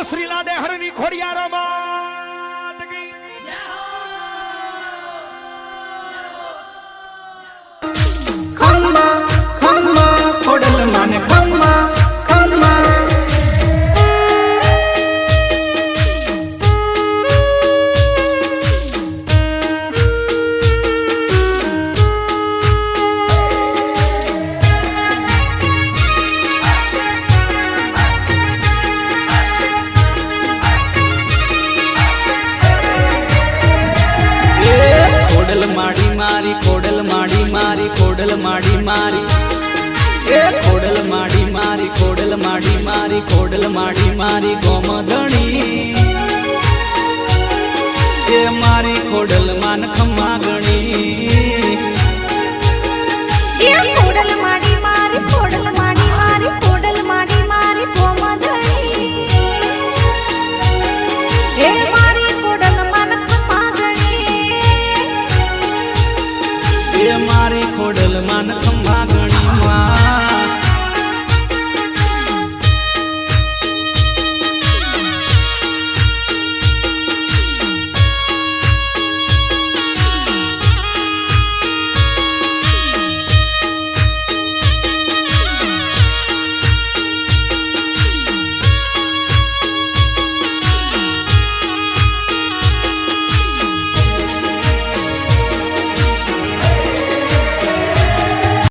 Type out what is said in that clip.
શ્રીલા દેહરની ખોડિયાર માત કી ખમ્મા ખમ્મા ખોડલ માને ખમ્મા ખમ્મા કોડલ માડી મારી કોડલ માડી મારી એ કોડલ માડી મારી કોડલ માડી મારી કોડલ માડી મારી ગોમધણી એ મારી કોડલ માન ખમ્મા ગણી એ કોડલ માડી મારી કોડલ માડી મારી કોડલ માડી મારી ગોમધણી એ મારી કોડલ માન ખમ્મા ગણી એ મારી ખોડલ માન ખમ્મા ગણી માં